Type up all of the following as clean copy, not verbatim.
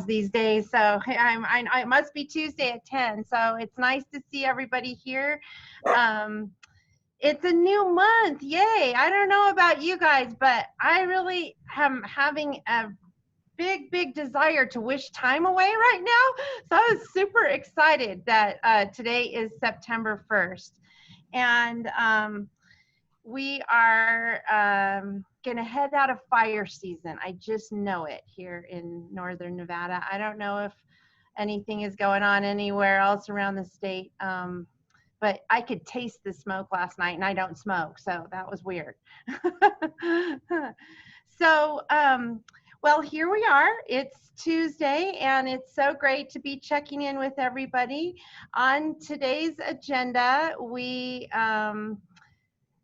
these days, so it must be Tuesday at 10. So it's nice to see everybody here. It's a new month, yay! I don't know about you guys, but I really am having a big desire to wish time away right now. So I was super excited that today is September 1st, and we are going to head out of fire season. I just know it here in northern Nevada. I don't know if anything is going on anywhere else around the state, but I could taste the smoke last night, and I don't smoke, so that was weird. So, well, here we are. It's Tuesday, and it's so great to be checking in with everybody. On today's agenda, we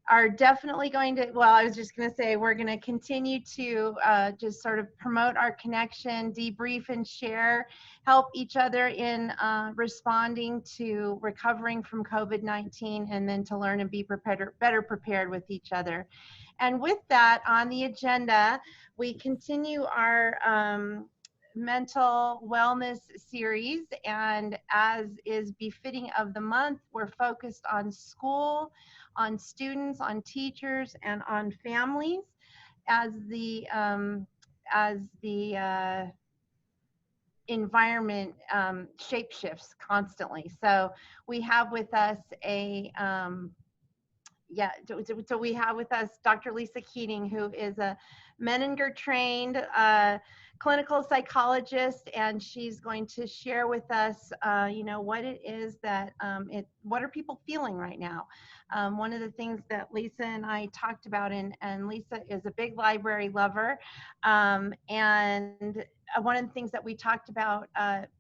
are definitely going to, well, I was just going to say, we're going to continue to just sort of promote our connection, debrief and share, help each other in responding to recovering from COVID-19, and then to learn and be better prepared with each other. And with that, on the agenda, we continue our mental wellness series, and as is befitting of the month, we're focused on school, on students, on teachers, and on families as the environment shapeshifts constantly. So we have with us so we have with us Dr. Lisa Keating, who is a Menninger trained clinical psychologist, and she's going to share with us, what it is that, what are people feeling right now? One of the things that Lisa and I talked about, and Lisa is a big library lover, and one of the things that we talked about,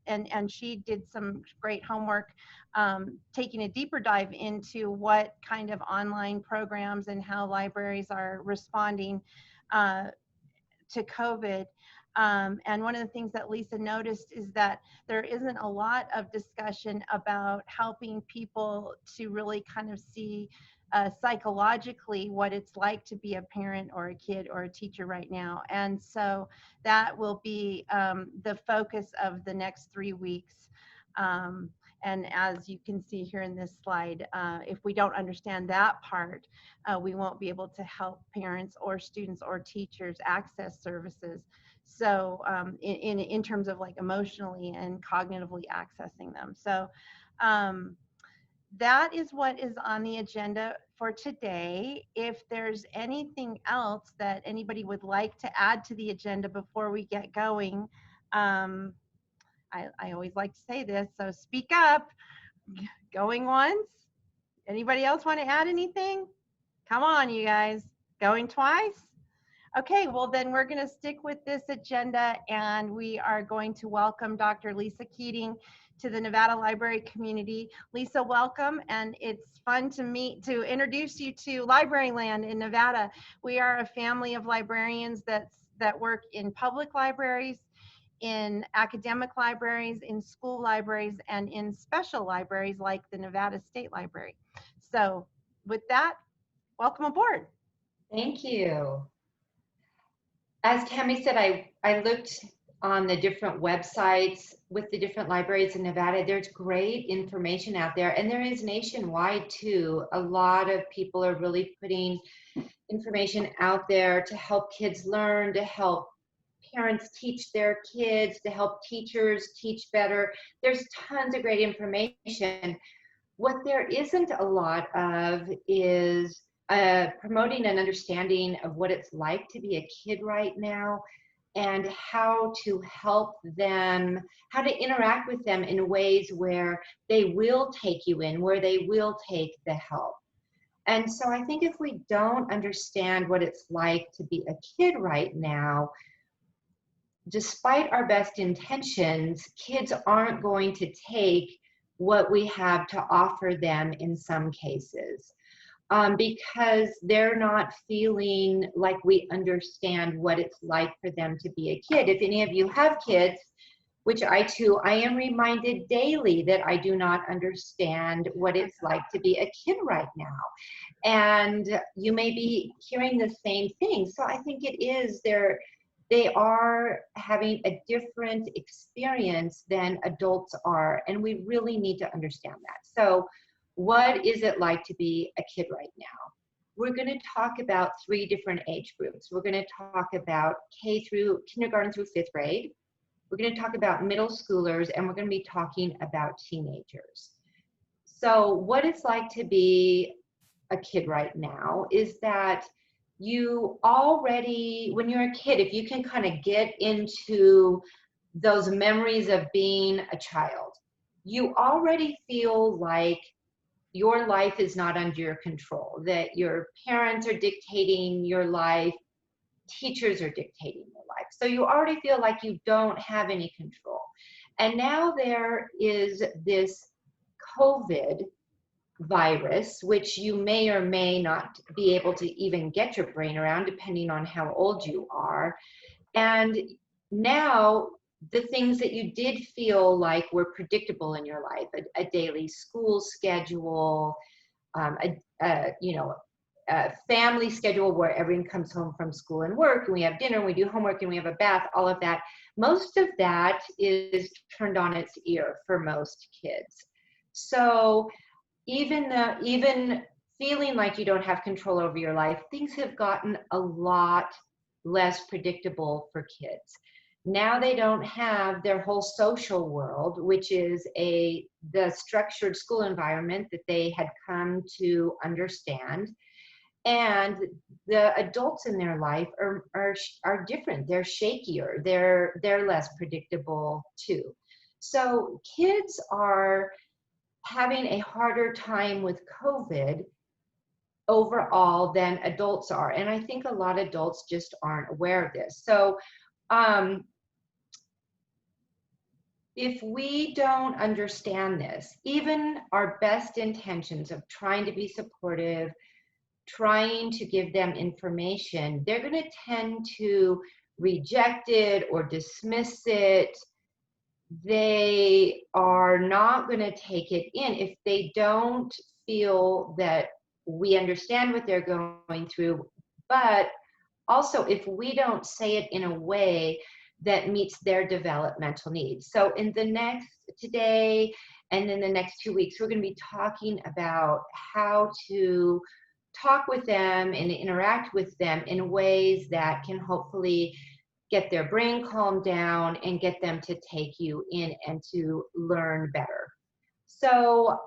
and she did some great homework, taking a deeper dive into what kind of online programs and how libraries are responding to COVID. And one of the things that Lisa noticed is that there isn't a lot of discussion about helping people to really kind of see psychologically what it's like to be a parent or a kid or a teacher right now. And so that will be the focus of the next 3 weeks. And as you can see here in this slide, if we don't understand that part, we won't be able to help parents or students or teachers access services. So in terms of like emotionally and cognitively accessing them. So that is what is on the agenda for today. If there's anything else that anybody would like to add to the agenda before we get going, I always like to say this, so speak up. Going once? Anybody else want to add anything? Come on, you guys. Going twice? Okay, well then we're going to stick with this agenda, and we are going to welcome Dr. Lisa Keating to the Nevada Library community. Lisa, welcome, and it's fun to introduce you to Library Land in Nevada. We are a family of librarians that work in public libraries, in academic libraries, in school libraries, and in special libraries like the Nevada State Library. So with that, welcome aboard. Thank you. As Tammy said, I looked on the different websites with the different libraries in Nevada. There's great information out there, and there is nationwide too. A lot of people are really putting information out there to help kids learn, to help parents teach their kids, to help teachers teach better. There's tons of great information. What there isn't a lot of is promoting an understanding of what it's like to be a kid right now, and how to help them, how to interact with them in ways where they will take you in, where they will take the help. And so I think if we don't understand what it's like to be a kid right now, despite our best intentions, kids aren't going to take what we have to offer them in some cases, because they're not feeling like we understand what it's like for them to be a kid. If any of you have kids, which I am reminded daily that I do not understand what it's like to be a kid right now. And you may be hearing the same thing. So I think it is there. they are having a different experience than adults are, and we really need to understand that. So what is it like to be a kid right now? We're going to talk about 3 different age groups. We're going to talk about kindergarten through 5th grade. We're going to talk about middle schoolers, and we're going to be talking about teenagers. So what it's like to be a kid right now is that you already, when you're a kid, if you can kind of get into those memories of being a child, you already feel like your life is not under your control, that your parents are dictating your life, teachers are dictating your life. So you already feel like you don't have any control. And now there is this COVID virus, which you may or may not be able to even get your brain around, depending on how old you are. And now the things that you did feel like were predictable in your life, a daily school schedule, a family schedule where everyone comes home from school and work, and we have dinner, and we do homework, and we have a bath, all of that. Most of that is turned on its ear for most kids. So even feeling like you don't have control over your life, things have gotten a lot less predictable for kids. Now they don't have their whole social world, which is the structured school environment that they had come to understand. And the adults in their life are different. They're shakier. They're less predictable too. So kids are having a harder time with COVID overall than adults are. And I think a lot of adults just aren't aware of this. So if we don't understand this, even our best intentions of trying to be supportive, trying to give them information, they're going to tend to reject it or dismiss it. They are not going to take it in if they don't feel that we understand what they're going through. But also, if we don't say it in a way that meets their developmental needs. So today and in the next 2 weeks, we're going to be talking about how to talk with them and interact with them in ways that can hopefully get their brain calmed down and get them to take you in and to learn better. So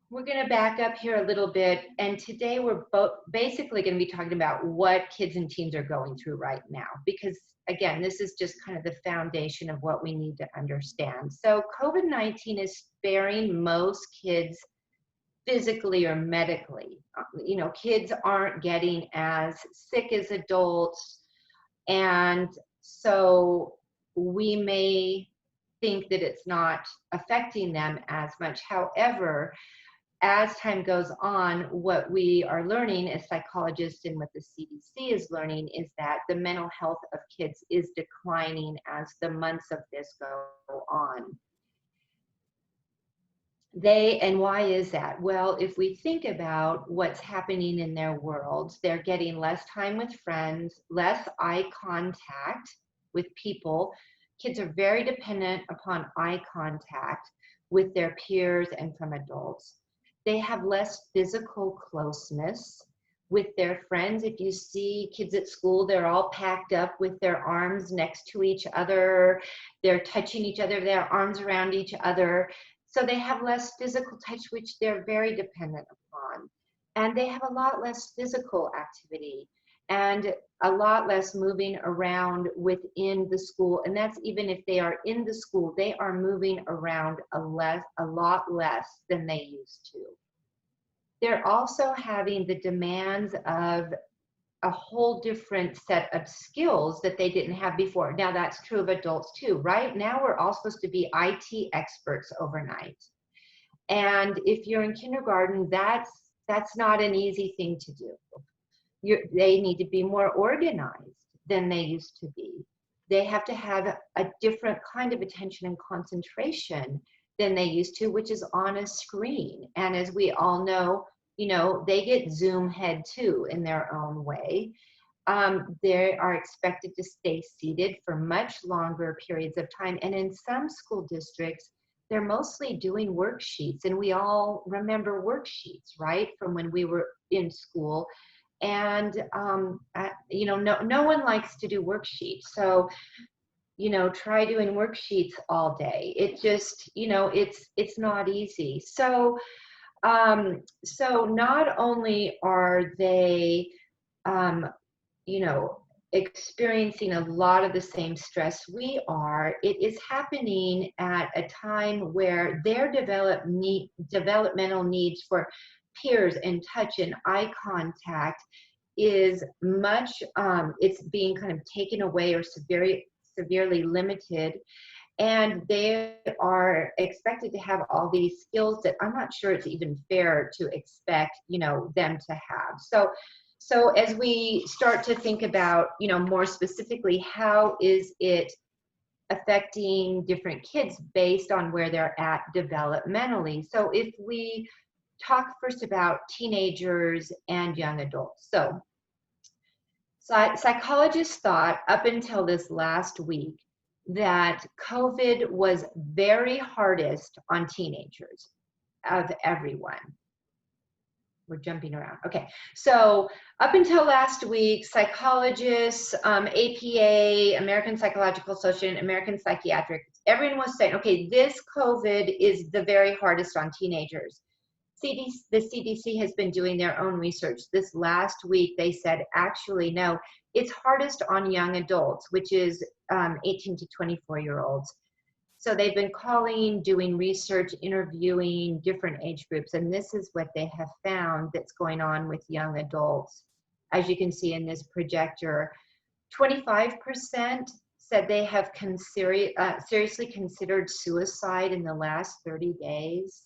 we're going to back up here a little bit, and today we're basically going to be talking about what kids and teens are going through right now, because again, this is just kind of the foundation of what we need to understand. So COVID-19 is sparing most kids physically or medically. Kids aren't getting as sick as adults, and so we may think that it's not affecting them as much. However, as time goes on, what we are learning as psychologists and what the CDC is learning is that the mental health of kids is declining as the months of this go on. And why is that? Well, if we think about what's happening in their worlds, they're getting less time with friends, less eye contact with people. Kids are very dependent upon eye contact with their peers and from adults. They have less physical closeness with their friends. If you see kids at school, they're all packed up with their arms next to each other. They're touching each other, their arms around each other. So they have less physical touch, which they're very dependent upon. And they have a lot less physical activity and a lot less moving around within the school. And that's even if they are in the school, they are moving around a lot less than they used to. They're also having the demands of a whole different set of skills that they didn't have before. Now that's true of adults too. Right now we're all supposed to be IT experts overnight. And if you're in kindergarten, that's not an easy thing to do. They need to be more organized than they used to be. They have to have a different kind of attention and concentration than they used to, which is on a screen. And as we all know, they get Zoom head too in their own way. They are expected to stay seated for much longer periods of time. And in some school districts, they're mostly doing worksheets. And we all remember worksheets, right, from when we were in school. And, no one likes to do worksheets. So, try doing worksheets all day. It just, it's not easy. So not only are they, um, experiencing a lot of the same stress we are, it is happening at a time where their developmental needs for peers and touch and eye contact is much, it's being kind of taken away or severely limited, and they are expected to have all these skills that I'm not sure it's even fair to expect, them to have. So as we start to think about, more specifically, how is it affecting different kids based on where they're at developmentally? So if we talk first about teenagers and young adults. So psychologists thought up until this last week that COVID was very hardest on teenagers of everyone. We're jumping around. Okay, so up until last week, psychologists, APA, American Psychological Association, American Psychiatric, everyone was saying, okay, this COVID is the very hardest on teenagers. The CDC has been doing their own research. This last week, they said, actually, no, it's hardest on young adults, which is 18 to 24-year-olds. So they've been doing research, interviewing different age groups, and this is what they have found that's going on with young adults. As you can see in this projector, 25% said they have seriously considered suicide in the last 30 days.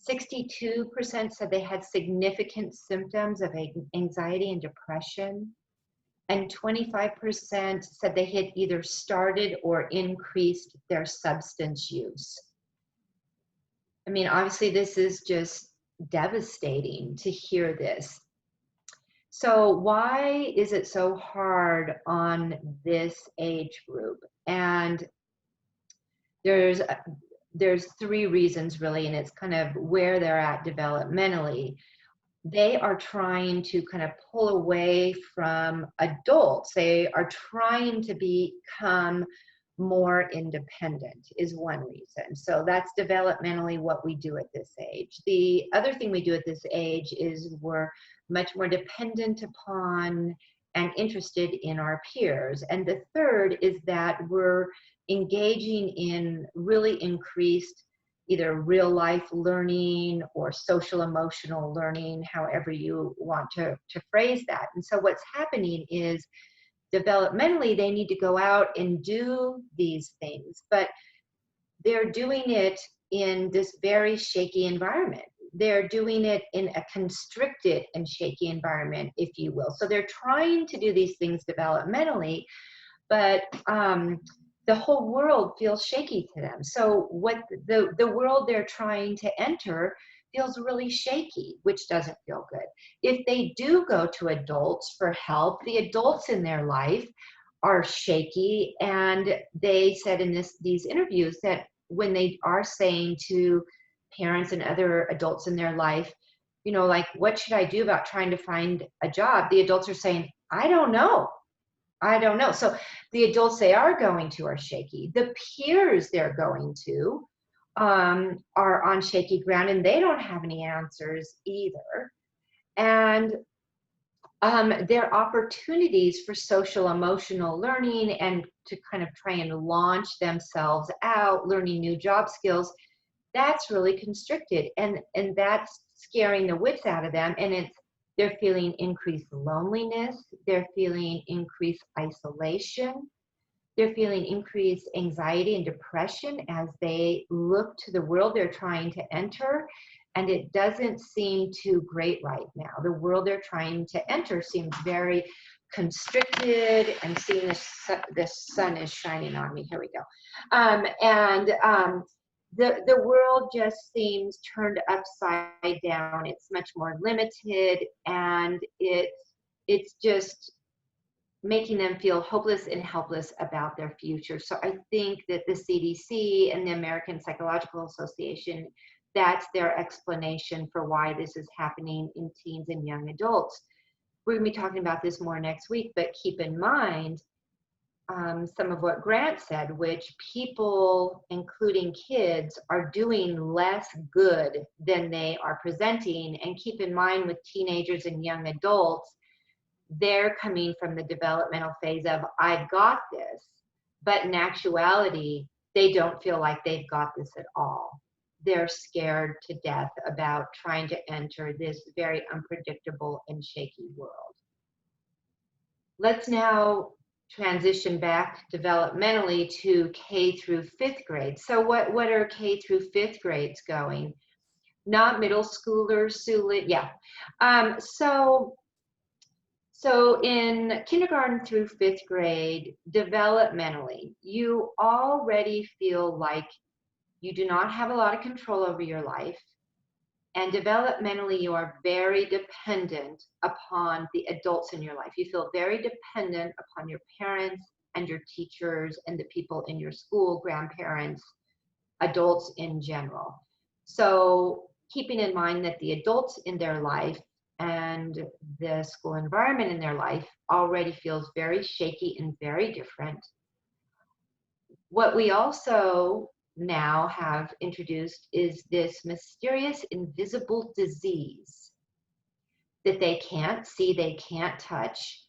62% said they had significant symptoms of anxiety and depression. And 25% said they had either started or increased their substance use. I mean, obviously, this is just devastating to hear this. So why is it so hard on this age group? And there's three reasons, really, and it's kind of where they're at developmentally. They are trying to kind of pull away from adults. They are trying to become more independent is one reason. So that's developmentally what we do at this age. The other thing we do at this age is we're much more dependent upon and interested in our peers. And the third is that we're engaging in really increased either real life learning or social emotional learning, however you want to phrase that. And so what's happening is developmentally, they need to go out and do these things, but they're doing it in this very shaky environment. They're doing it in a constricted and shaky environment, if you will. So they're trying to do these things developmentally, but the whole world feels shaky to them. So what the world they're trying to enter feels really shaky, which doesn't feel good. If they do go to adults for help, the adults in their life are shaky. And they said in these interviews that when they are saying to parents and other adults in their life, like, what should I do about trying to find a job? The adults are saying, I don't know. So the adults they are going to are shaky. The peers they're going to are on shaky ground, and they don't have any answers either. And their opportunities for social emotional learning and to kind of try and launch themselves out, learning new job skills, that's really constricted, and that's scaring the wits out of them. And they're feeling increased loneliness, they're feeling increased isolation, they're feeling increased anxiety and depression as they look to the world they're trying to enter. And it doesn't seem too great right now. The world they're trying to enter seems very constricted, and seeing the sun is shining on me. Here we go. The world just seems turned upside down. It's much more limited, and it's just making them feel hopeless and helpless about their future. So I think that the CDC and the American Psychological Association, that's their explanation for why this is happening in teens and young adults. We're going to be talking about this more next week, but keep in mind some of what Grant said, which people, including kids, are doing less good than they are presenting. And keep in mind with teenagers and young adults, they're coming from the developmental phase of, I've got this. But in actuality, they don't feel like they've got this at all. They're scared to death about trying to enter this very unpredictable and shaky world. Let's now transition back developmentally to K through 5th grade. So what are K through 5th grades going? Not middle schoolers, yeah. So in kindergarten through 5th grade, developmentally, you already feel like you do not have a lot of control over your life. And developmentally, you are very dependent upon the adults in your life. You feel very dependent upon your parents and your teachers and the people in your school, grandparents, adults in general. So keeping in mind that the adults in their life and the school environment in their life already feels very shaky and very different. What we also now have introduced is this mysterious invisible disease that they can't see, they can't touch,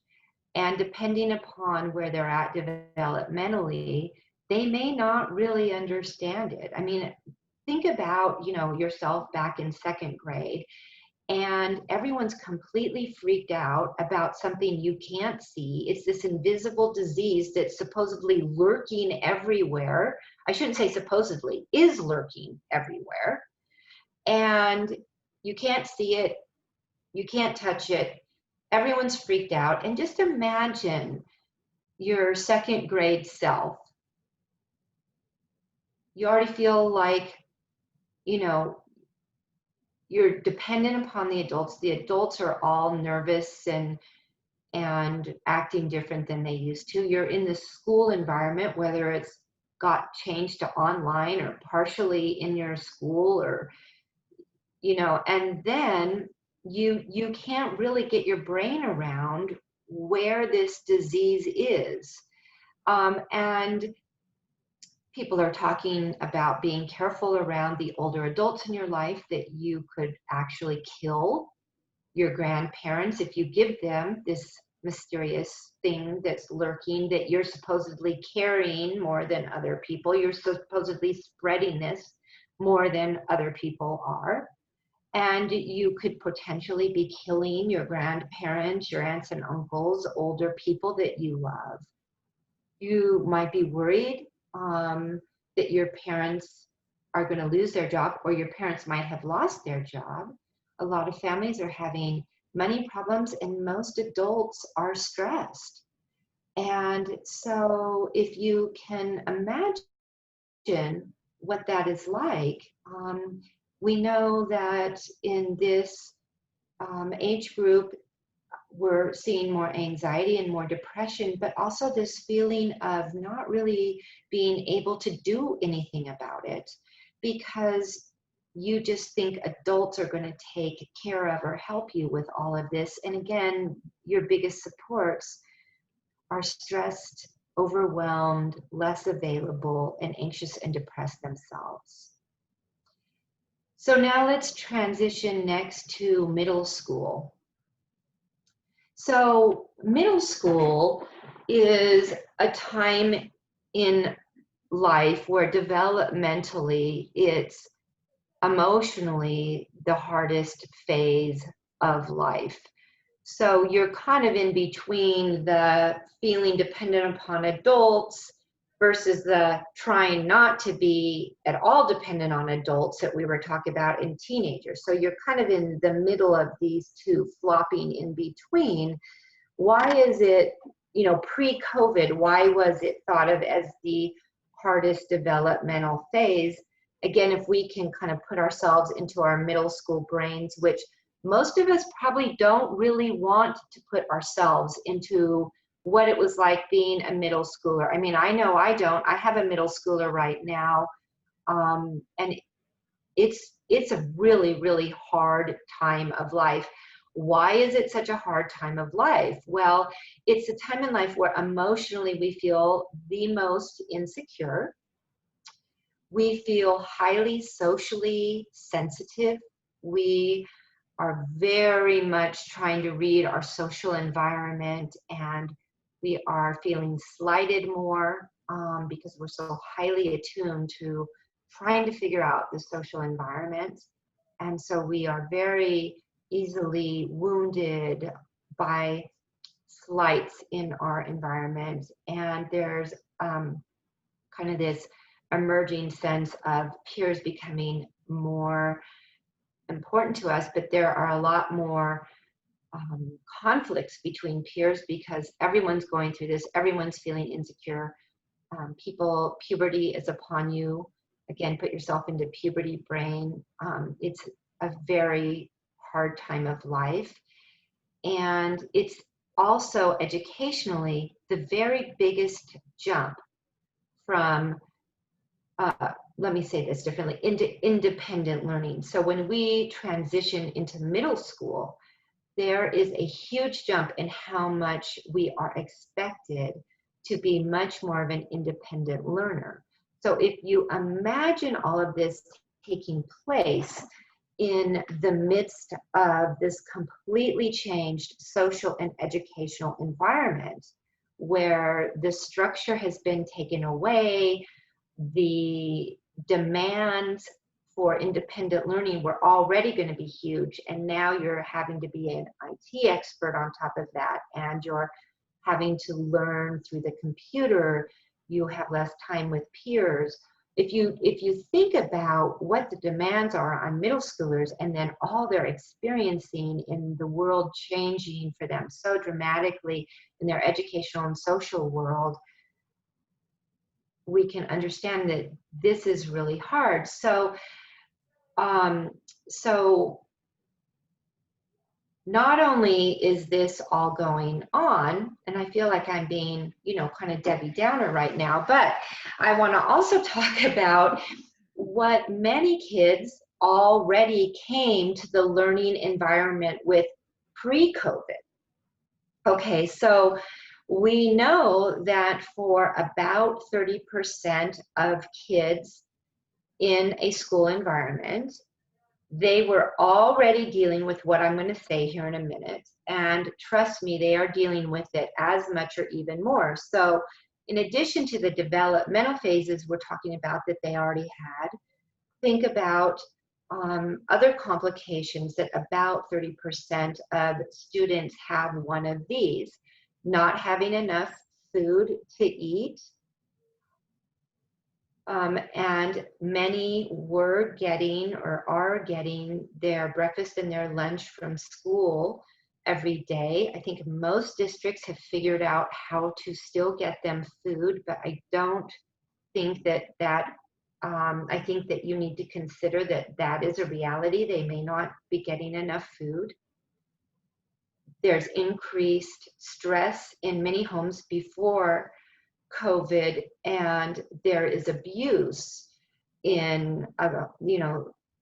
and depending upon where they're at developmentally, they may not really understand it. I mean, think about, yourself back in 2nd grade, and everyone's completely freaked out about something you can't see. It's this invisible disease that's supposedly lurking everywhere. I shouldn't say supposedly, is lurking everywhere. And you can't see it, you can't touch it. Everyone's freaked out. And just imagine your 2nd grade self. You already feel like, you're dependent upon the adults. The adults are all nervous and acting different than they used to. You're in the school environment, whether it's got changed to online or partially in your school, or, and then you can't really get your brain around where this disease is. And people are talking about being careful around the older adults in your life, that you could actually kill your grandparents if you give them this mysterious thing that's lurking, that you're supposedly carrying more than other people. You're supposedly spreading this more than other people are. And you could potentially be killing your grandparents, your aunts and uncles, older people that you love. You might be worried that your parents are going to lose their job, or your parents might have lost their job. A lot of families are having money problems, and most adults are stressed. And so if you can imagine what that is like, we know that in this age group, we're seeing more anxiety and more depression, but also this feeling of not really being able to do anything about it, because you just think adults are going to take care of or help you with all of this. And again, your biggest supports are stressed, overwhelmed, less available, and anxious and depressed themselves. So now let's transition next to middle school. So middle school is a time in life where developmentally it's emotionally the hardest phase of life. So you're kind of in between the feeling dependent upon adults versus the trying not to be at all dependent on adults that we were talking about in teenagers. So you're kind of in the middle of these two, flopping in between. Why is it, pre-COVID, why was it thought of as the hardest developmental phase? Again, if we can kind of put ourselves into our middle school brains, which most of us probably don't really want to put ourselves into what it was like being a middle schooler. I mean, I know I don't. I have a middle schooler right now, and it's a really, really hard time of life. Why is it such a hard time of life? Well, it's a time in life where emotionally we feel the most insecure. We feel highly socially sensitive. We are very much trying to read our social environment, and we are feeling slighted more because we're so highly attuned to trying to figure out the social environment. And so we are very easily wounded by slights in our environment. And there's kind of this emerging sense of peers becoming more important to us, but there are a lot more conflicts between peers because everyone's going through this, everyone's feeling insecure. Puberty is upon you. Again, put yourself into puberty brain. It's a very hard time of life. And it's also educationally the very biggest jump from let me say this differently, into independent learning. So when we transition into middle school, there is a huge jump in how much we are expected to be much more of an independent learner. So if you imagine all of this taking place in the midst of this completely changed social and educational environment where the structure has been taken away, the demands for independent learning were already going to be huge, and now you're having to be an IT expert on top of that, and you're having to learn through the computer. You have less time with peers. If you think about what the demands are on middle schoolers and then all they're experiencing in the world changing for them so dramatically in their educational and social world, we can understand that this is really hard. So not only is this all going on, and I feel like I'm being, kind of Debbie Downer right now, but I want to also talk about what many kids already came to the learning environment with pre-COVID. Okay, so we know that for about 30% of kids in a school environment, they were already dealing with what I'm going to say here in a minute. And trust me, they are dealing with it as much or even more. So in addition to the developmental phases we're talking about that they already had, think about other complications that about 30% of students have one of these. Not having enough food to eat, and many were getting or are getting their breakfast and their lunch from school every day. I think most districts have figured out how to still get them food, but I don't think that I think that you need to consider that is a reality. They may not be getting enough food. There's increased stress in many homes before COVID, and there is abuse in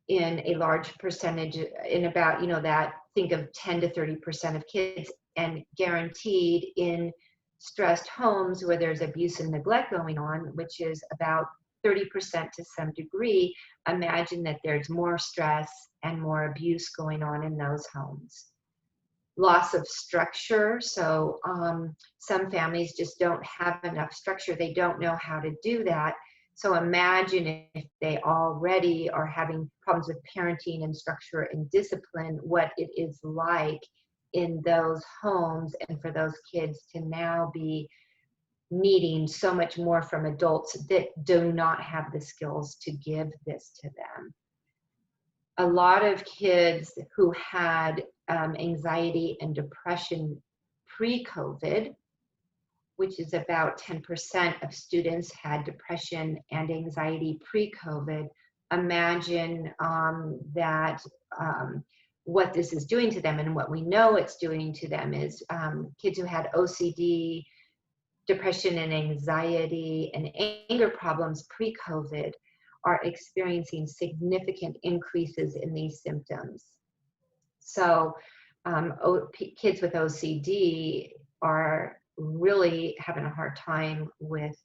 in a large percentage, in about that, think of 10 to 30% of kids, and guaranteed in stressed homes where there's abuse and neglect going on, which is about 30% to some degree. Imagine that there's more stress and more abuse going on in those homes. Loss of structure. So some families just don't have enough structure. They don't know how to do that. So imagine if they already are having problems with parenting and structure and discipline, what it is like in those homes, and for those kids to now be needing so much more from adults that do not have the skills to give this to them. A lot of kids who had anxiety and depression pre-COVID, which is about 10% of students had depression and anxiety pre-COVID. Imagine that what this is doing to them. And what we know it's doing to them is kids who had OCD, depression and anxiety, and anger problems pre-COVID are experiencing significant increases in these symptoms. So kids with OCD are really having a hard time with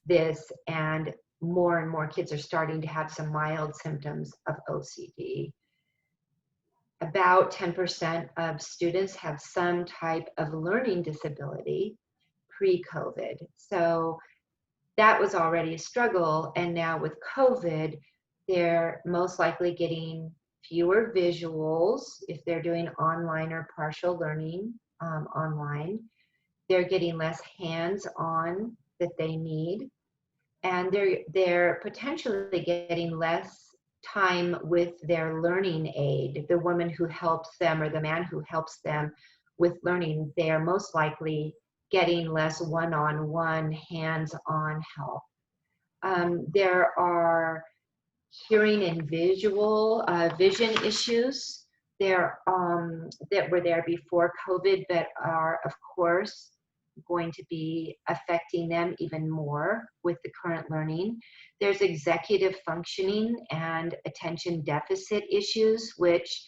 this, and more kids are starting to have some mild symptoms of OCD. About 10% of students have some type of learning disability pre-COVID. So that was already a struggle. And now with COVID, they're most likely getting fewer visuals if they're doing online or partial learning online. They're getting less hands-on that they need. And they're potentially getting less time with their learning aid, the woman who helps them or the man who helps them with learning. They are most likely getting less one-on-one hands-on help. There are hearing and vision issues that were there before COVID, but are of course going to be affecting them even more with the current learning. There's executive functioning and attention deficit issues, which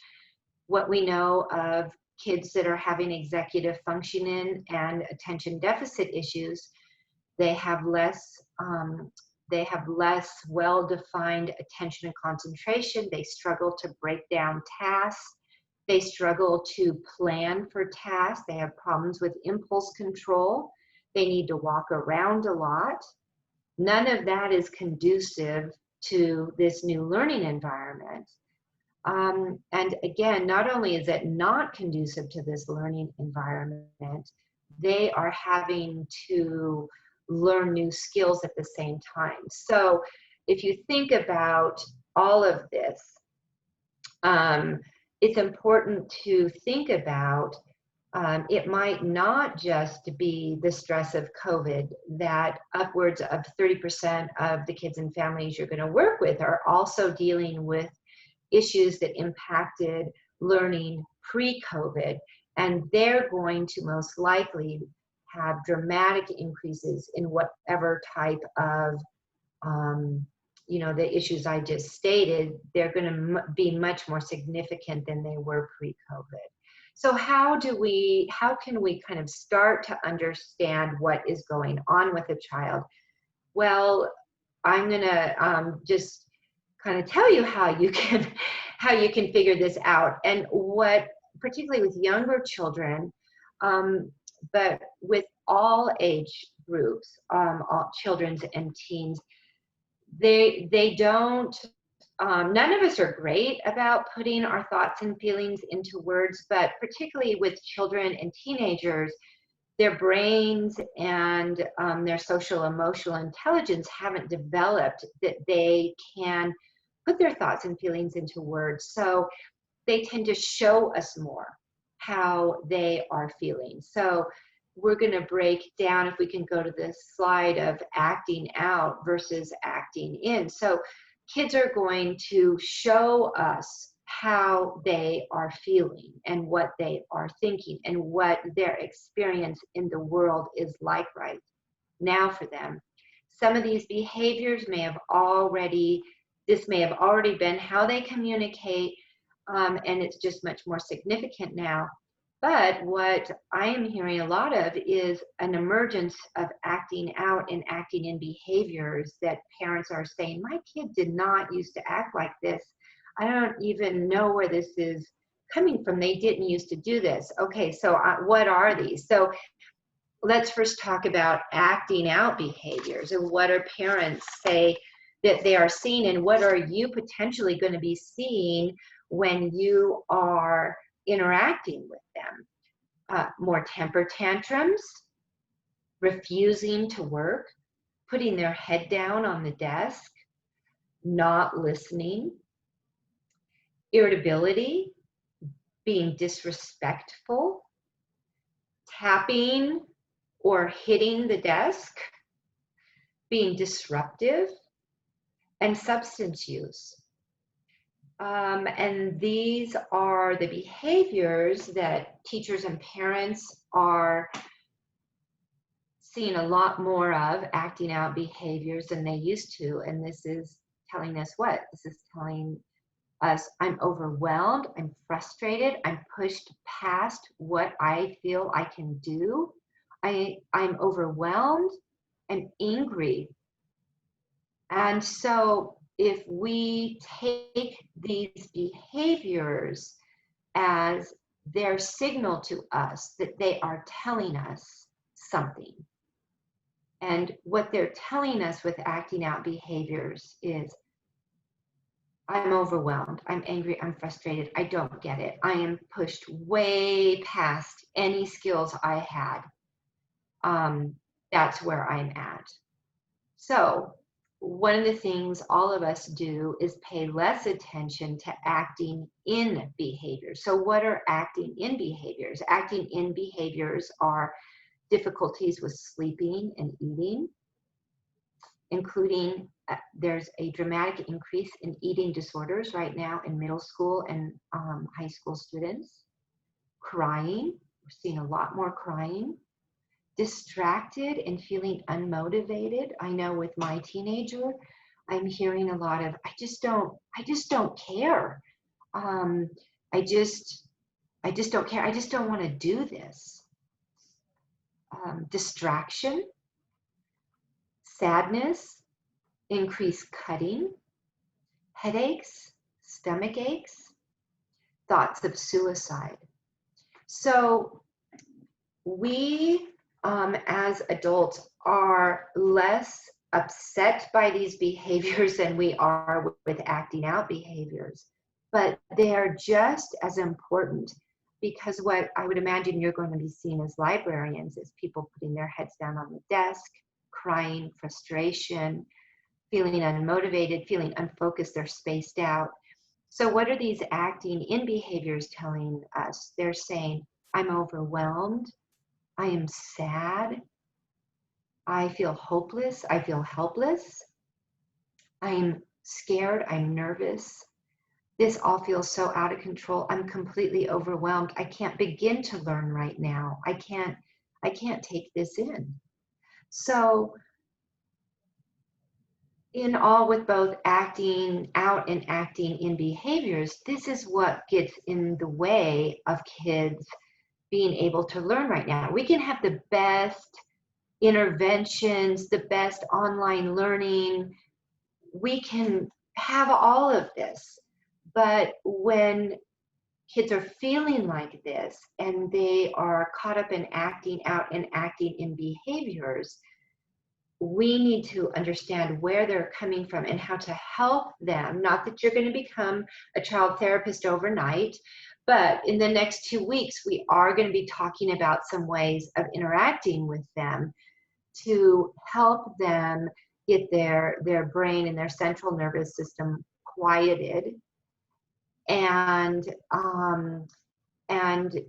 what we know of kids that are having executive functioning and attention deficit issues, they have less well-defined attention and concentration. They struggle to break down tasks. They struggle to plan for tasks. They have problems with impulse control. They need to walk around a lot. None of that is conducive to this new learning environment. And again, not only is it not conducive to this learning environment, they are having to learn new skills at the same time. So if you think about all of this, it's important to think about it might not just be the stress of COVID, that upwards of 30% of the kids and families you're going to work with are also dealing with issues that impacted learning pre-COVID, and they're going to most likely have dramatic increases in whatever type of the issues I just stated. They're going to be much more significant than they were pre-COVID. So how can we kind of start to understand what is going on with a child? Well, I'm going to just kind of tell you how you can figure this out, and what, particularly with younger children, but with all age groups, all children and teens, they don't. None of us are great about putting our thoughts and feelings into words, but particularly with children and teenagers, their brains and their social emotional intelligence haven't developed that they can put their thoughts and feelings into words. So they tend to show us more how they are feeling. So we're going to break down, if we can go to this slide, of acting out versus acting in. So kids are going to show us how they are feeling and what they are thinking and what their experience in the world is like right now for them. Some of these behaviors may have already been how they communicate, and it's just much more significant now. But what I am hearing a lot of is an emergence of acting out and acting in behaviors that parents are saying, my kid did not used to act like this. I don't even know where this is coming from. They didn't used to do this. Okay, so what are these? So let's first talk about acting out behaviors, and what are parents say that they are seeing, and what are you potentially going to be seeing when you are interacting with them. More temper tantrums, refusing to work, putting their head down on the desk, not listening, irritability, being disrespectful, tapping or hitting the desk, being disruptive, and substance use. And these are the behaviors that teachers and parents are seeing a lot more of, acting out behaviors than they used to. And this is telling us what? This is telling us I'm overwhelmed, I'm frustrated, I'm pushed past what I feel I can do. I'm overwhelmed, I'm angry. And so if we take these behaviors as their signal to us that they are telling us something, and what they're telling us with acting out behaviors is, I'm overwhelmed, I'm angry, I'm frustrated, I don't get it. I am pushed way past any skills I had. That's where I'm at. So one of the things all of us do is pay less attention to acting in behaviors. So what are acting in behaviors? Acting in behaviors are difficulties with sleeping and eating, including there's a dramatic increase in eating disorders right now in middle school and high school students. Crying, we're seeing a lot more crying. Distracted and feeling unmotivated. I know with my teenager, I'm hearing a lot of, I just don't care. I just don't care. I just don't want to do this. Distraction, sadness, increased cutting, headaches, stomach aches, thoughts of suicide. So we, as adults, are less upset by these behaviors than we are with acting out behaviors, but they are just as important, because what I would imagine you're going to be seeing as librarians is people putting their heads down on the desk, crying, frustration, feeling unmotivated, feeling unfocused, they're spaced out. So what are these acting in behaviors telling us? They're saying, I'm overwhelmed, I am sad, I feel hopeless, I feel helpless, I'm scared, I'm nervous. This all feels so out of control. I'm completely overwhelmed. I can't begin to learn right now. I can't take this in. So in all, with both acting out and acting in behaviors, this is what gets in the way of kids being able to learn right now. We can have the best interventions, the best online learning. We can have all of this. But when kids are feeling like this and they are caught up in acting out and acting in behaviors, we need to understand where they're coming from and how to help them. Not that you're going to become a child therapist overnight, but in the next 2 weeks, we are going to be talking about some ways of interacting with them to help them get their brain and their central nervous system quieted, and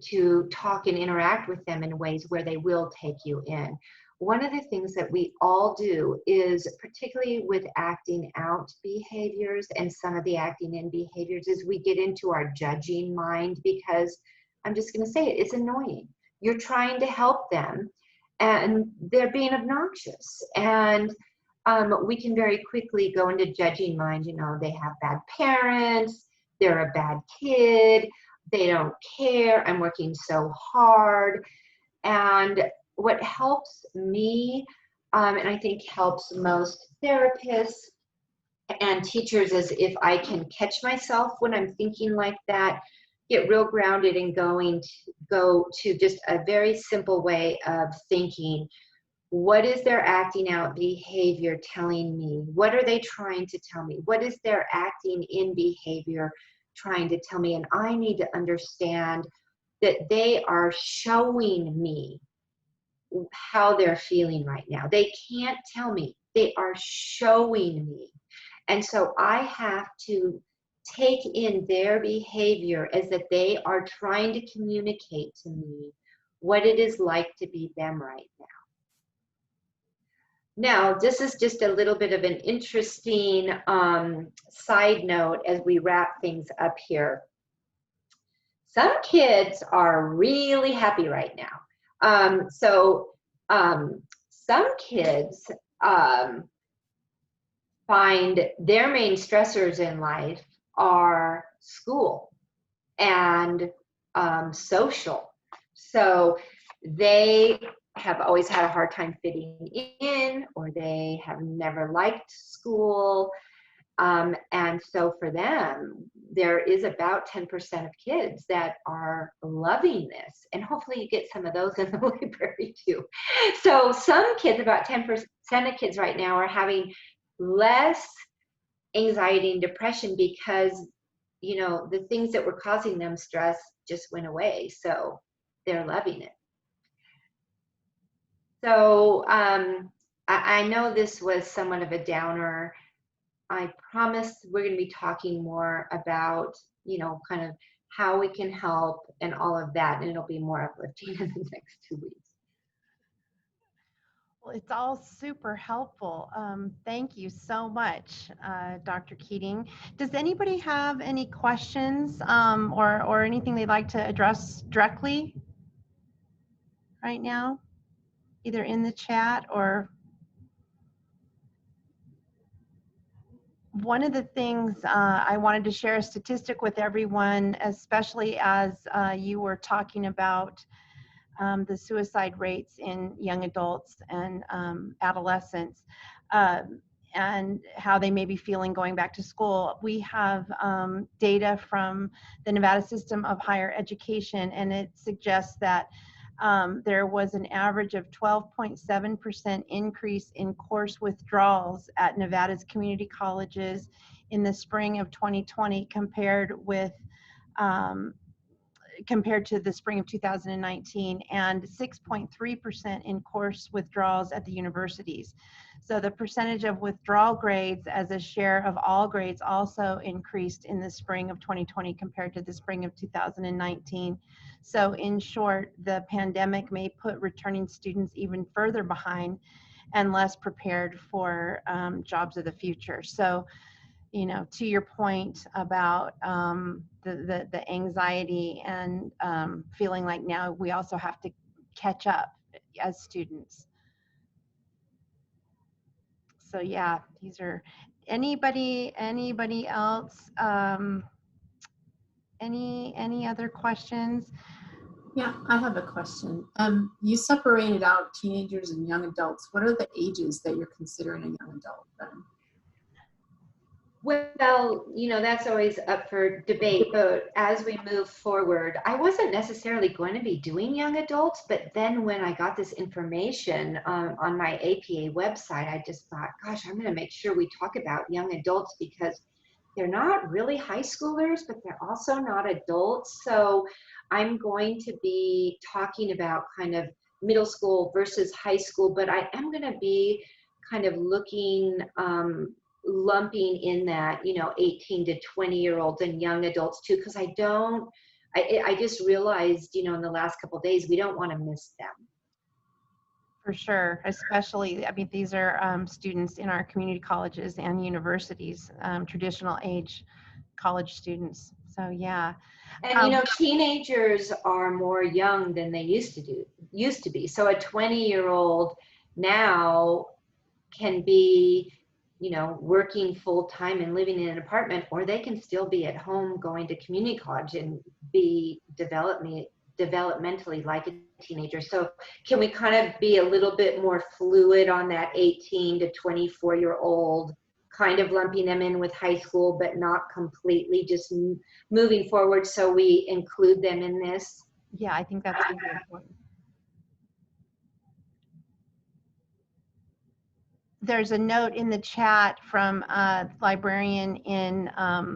to talk and interact with them in ways where they will take you in. One of the things that we all do is, particularly with acting out behaviors and some of the acting in behaviors, is we get into our judging mind, because I'm just going to say it, it's annoying. You're trying to help them and they're being obnoxious. And we can very quickly go into judging mind. You know, they have bad parents, they're a bad kid, they don't care, I'm working so hard. And what helps me, and I think helps most therapists and teachers, is if I can catch myself when I'm thinking like that, get real grounded and go to just a very simple way of thinking. What is their acting out behavior telling me? What are they trying to tell me? What is their acting in behavior trying to tell me? And I need to understand that they are showing me how they're feeling right now. They can't tell me. They are showing me. And so I have to take in their behavior as that they are trying to communicate to me what it is like to be them right now. Now, this is just a little bit of an interesting side note as we wrap things up here. Some kids are really happy right now. Some kids find their main stressors in life are school and social. So they have always had a hard time fitting in, or they have never liked school. And so for them, there is about 10% of kids that are loving this. And hopefully you get some of those in the library too. So some kids, about 10% of kids right now, are having less anxiety and depression because, you know, the things that were causing them stress just went away. So they're loving it. So I know this was somewhat of a downer. I promise we're going to be talking more about, you know, kind of how we can help and all of that, and it'll be more uplifting in the next 2 weeks. Well, it's all super helpful. Thank you so much, Dr. Keating. Does anybody have any questions or anything they'd like to address directly right now, either in the chat or? One of the things I wanted to share a statistic with everyone, especially as you were talking about the suicide rates in young adults and adolescents, and how they may be feeling going back to school. We have data from the Nevada System of Higher Education, and it suggests that there was an average of 12.7% increase in course withdrawals at Nevada's community colleges in the spring of 2020 compared to the spring of 2019, and 6.3% in course withdrawals at the universities. So the percentage of withdrawal grades as a share of all grades also increased in the spring of 2020 compared to the spring of 2019. So in short, the pandemic may put returning students even further behind and less prepared for jobs of the future. So, you know, to your point about the anxiety and feeling like now we also have to catch up as students. So yeah, these are, anybody else, any other questions? Yeah, I have a question. You separated out teenagers and young adults. What are the ages that you're considering a young adult then? Well, you know, that's always up for debate, but as we move forward, I wasn't necessarily going to be doing young adults, but then when I got this information on my APA website, I just thought, gosh, I'm going to make sure we talk about young adults because they're not really high schoolers, but they're also not adults. So I'm going to be talking about kind of middle school versus high school, but I am going to be kind of looking, lumping in that, you know, 18 to 20-year-olds and young adults too, because I just realized, you know, in the last couple of days, we don't want to miss them. For sure, especially, I mean, these are students in our community colleges and universities, traditional age college students. So yeah. And you know, teenagers are more young than they used to be. So a 20-year-old now can be, you know, working full time and living in an apartment, or they can still be at home going to community college and be developmentally like a teenager. So can we kind of be a little bit more fluid on that 18 to 24-year-old, kind of lumping them in with high school, but not completely, just moving forward so we include them in this? Yeah, I think that's really important. There's a note in the chat from a librarian in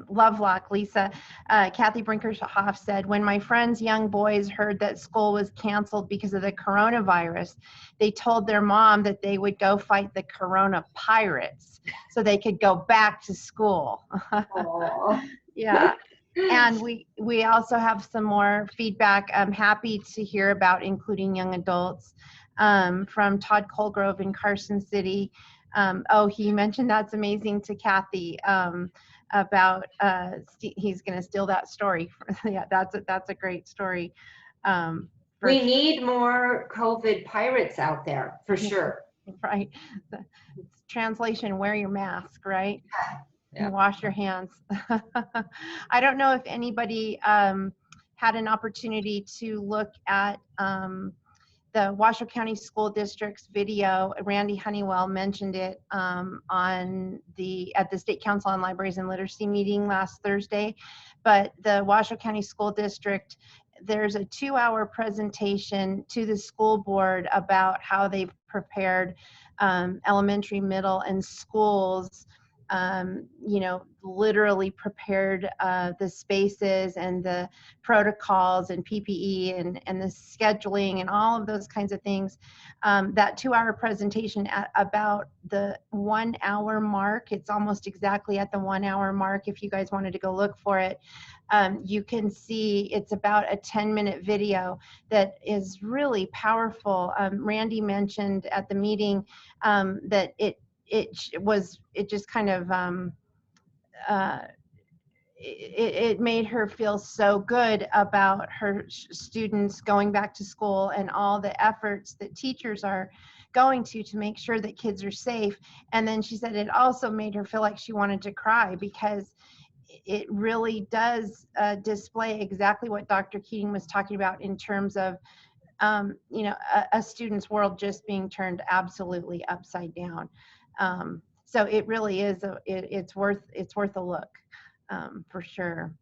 Lovelock, Lisa. Kathy Brinkerhoff said, when my friend's young boys heard that school was canceled because of the coronavirus, they told their mom that they would go fight the corona pirates so they could go back to school. Yeah. And we also have some more feedback. I'm happy to hear about including young adults. from Todd Colgrove in Carson City. Oh, he mentioned that's amazing to Kathy about he's going to steal that story. Yeah, that's a great story. We need more COVID pirates out there, for sure. Right. The translation, wear your mask, right? Yeah. And wash your hands. I don't know if anybody had an opportunity to look at the Washoe County School District's video. Randy Honeywell mentioned it at the State Council on Libraries and Literacy meeting last Thursday. But the Washoe County School District, there's a 2-hour presentation to the school board about how they've prepared elementary, middle, and schools, literally prepared the spaces and the protocols and PPE and the scheduling and all of those kinds of things. That 2-hour presentation at about the 1 hour mark, it's almost exactly at the 1 hour mark. If you guys wanted to go look for it, you can see it's about a 10-minute video that is really powerful. Randy mentioned at the meeting that it just kind of it made her feel so good about her students going back to school and all the efforts that teachers are going to make sure that kids are safe. And then she said it also made her feel like she wanted to cry, because it really does display exactly what Dr. Keating was talking about in terms of a student's world just being turned absolutely upside down. So it really is it's worth a look, for sure.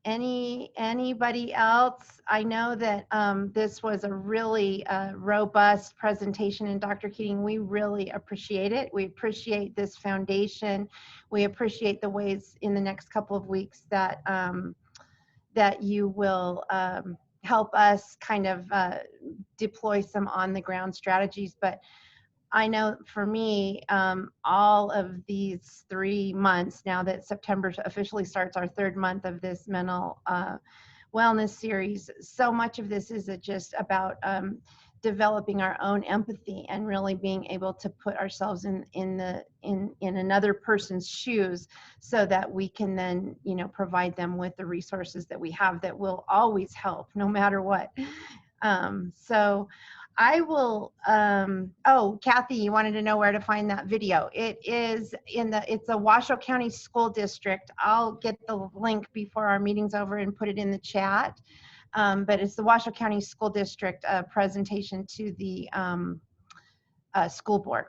Anybody else? I know that this was a really robust presentation, and Dr. Keating, we really appreciate it. We appreciate this foundation. We appreciate the ways in the next couple of weeks that that you will help us kind of deploy some on-the-ground strategies. But I know for me, all of these 3 months, now that September officially starts our 3rd month of this mental wellness series, so much of this is just about developing our own empathy and really being able to put ourselves in another person's shoes, so that we can then, provide them with the resources that we have that will always help no matter what. So I will, oh, Kathy, you wanted to know where to find that video. It is it's a Washoe County School District. I'll get the link before our meeting's over and put it in the chat. But it's the Washoe County School District presentation to the school board.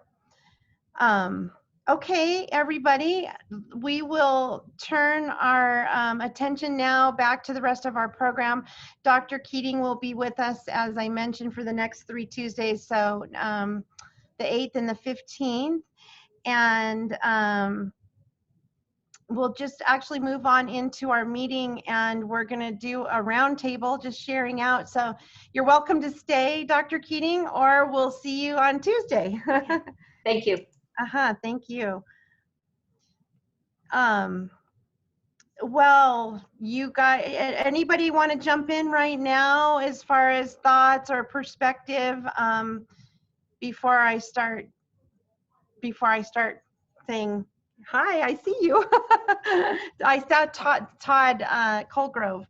Okay, everybody, we will turn our attention now back to the rest of our program. Dr. Keating will be with us, as I mentioned, for the next 3 Tuesdays, so the 8th and the 15th. And we'll just actually move on into our meeting, and we're going to do a roundtable, just sharing out. So you're welcome to stay, Dr. Keating, or we'll see you on Tuesday. Thank you. Thank you. Well, you guys, anybody want to jump in right now as far as thoughts or perspective before I start saying hi? I see you. I saw Todd Colgrove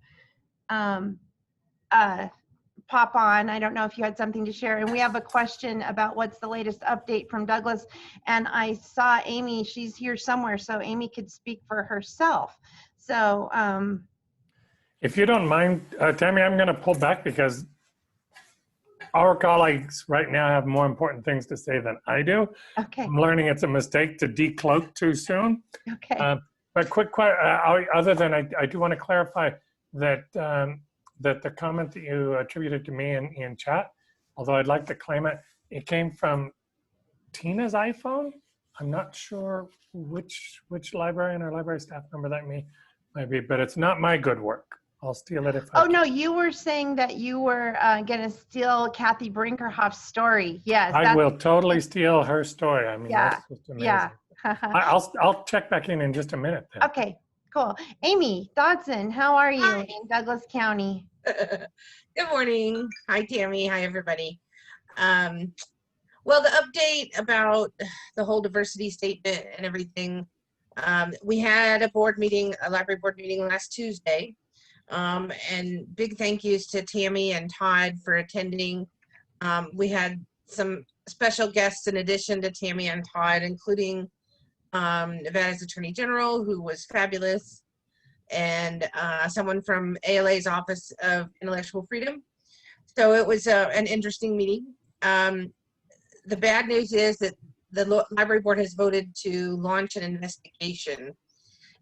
pop on. I don't know if you had something to share. And we have a question about what's the latest update from Douglas. And I saw Amy, she's here somewhere, so Amy could speak for herself. So if you don't mind, Tammy, I'm going to pull back because our colleagues right now have more important things to say than I do. Okay. I'm learning it's a mistake to decloak too soon. Okay. But other than I do want to clarify that that the comment that you attributed to me in chat, although I'd like to claim it, it came from Tina's iPhone. I'm not sure which librarian or library staff member that might be, but it's not my good work. I'll steal it if I can. No, you were saying that you were going to steal Kathy Brinkerhoff's story. Yes. I will totally steal her story. I mean, yeah, that's just amazing. Yeah. I'll check back in just a minute then. Okay, Cool. Amy Dodson, how are you Hi. in Douglas County? Good morning. Hi, Tammy. Hi, everybody. Well, the update about the whole diversity statement and everything, we had a board meeting, a library board meeting last Tuesday. And big thank yous to Tammy and Todd for attending. We had some special guests in addition to Tammy and Todd, including Nevada's Attorney General, who was fabulous, and someone from ALA's Office of Intellectual Freedom. So it was an interesting meeting. The bad news is that the library board has voted to launch an investigation.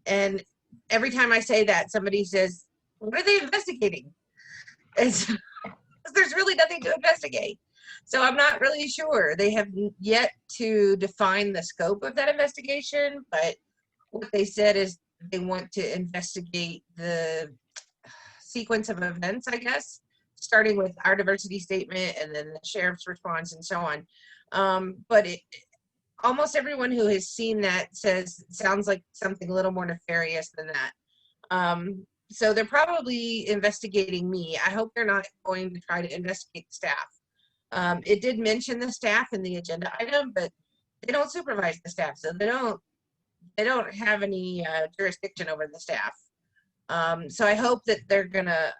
And every time I say that, somebody says, what are they investigating? There's really nothing to investigate. So I'm not really sure. They have yet to define the scope of that investigation, but what they said is they want to investigate the sequence of events, I guess, starting with our diversity statement and then the sheriff's response and so on. But almost everyone who has seen that says it sounds like something a little more nefarious than that. So they're probably investigating me. I hope they're not going to try to investigate the staff. It did mention the staff in the agenda item, but they don't supervise the staff, so they don't have any jurisdiction over the staff. So I hope that they're gonna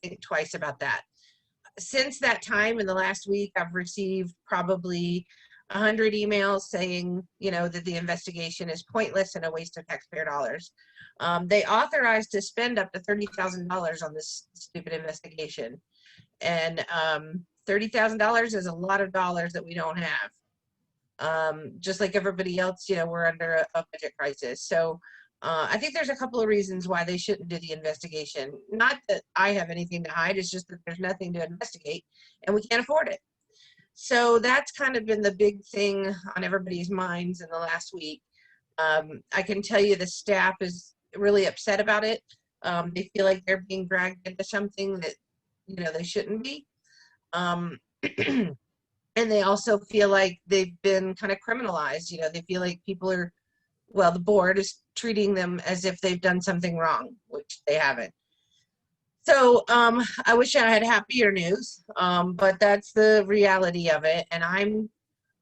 think twice about that. Since that time, in the last week, I've received probably 100 emails saying, you know, that the investigation is pointless and a waste of taxpayer dollars. They authorized to spend up to $30,000 on this stupid investigation. And $30,000 is a lot of dollars that we don't have. Just like everybody else, you know, we're under a budget crisis. So I think there's a couple of reasons why they shouldn't do the investigation. Not that I have anything to hide, it's just that there's nothing to investigate and we can't afford it. So that's kind of been the big thing on everybody's minds in the last week. I can tell you the staff is really upset about it. They feel like they're being dragged into something that, you know, they shouldn't be. And they also feel like they've been kind of criminalized. You know, they feel like people are, well, the board is treating them as if they've done something wrong, which they haven't. So I wish I had happier news, but that's the reality of it. And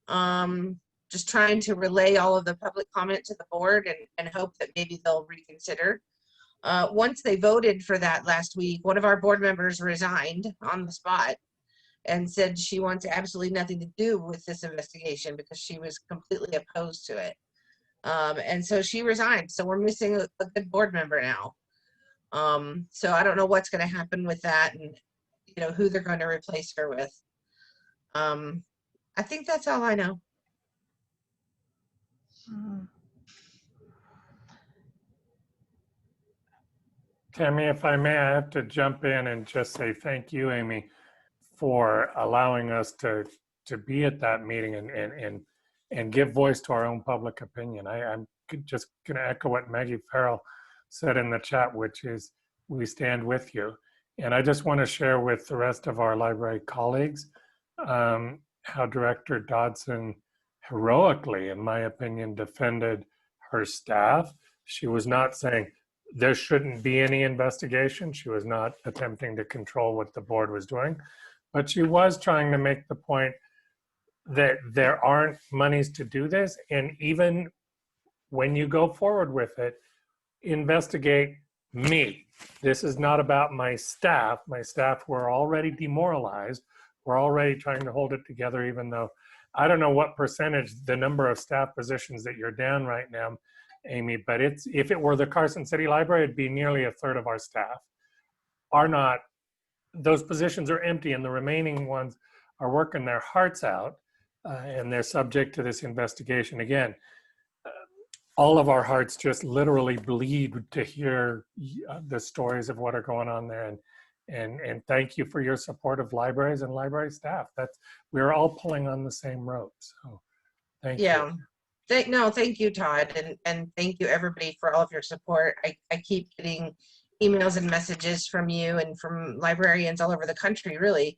I'm just trying to relay all of the public comment to the board and hope that maybe they'll reconsider. Once they voted for that last week, one of our board members resigned on the spot and said she wants absolutely nothing to do with this investigation because she was completely opposed to it. And so she resigned. So we're missing a good board member now. So I don't know what's going to happen with that and, you know, who they're going to replace her with. I think that's all I know. Tammy, if I may, I have to jump in and just say thank you, Amy, for allowing us to be at that meeting and give voice to our own public opinion. I'm just going to echo what Maggie Farrell said in the chat, which is we stand with you. And I just want to share with the rest of our library colleagues how Director Dodson heroically, in my opinion, defended her staff. She was not saying there shouldn't be any investigation. She was not attempting to control what the board was doing, but she was trying to make the point that there aren't monies to do this. And even when you go forward with it, investigate me. This is not about my staff. My staff were already demoralized. We're already trying to hold it together, even though I don't know what percentage, the number of staff positions that you're down right now, Amy, but if it were the Carson City Library, it'd be nearly a third of our staff are not, those positions are empty and the remaining ones are working their hearts out and they're subject to this investigation. Again, all of our hearts just literally bleed to hear the stories of what are going on there. And thank you for your support of libraries and library staff. We're all pulling on the same rope. So thank you. No, thank you, Todd, and thank you everybody for all of your support. I keep getting emails and messages from you and from librarians all over the country, really,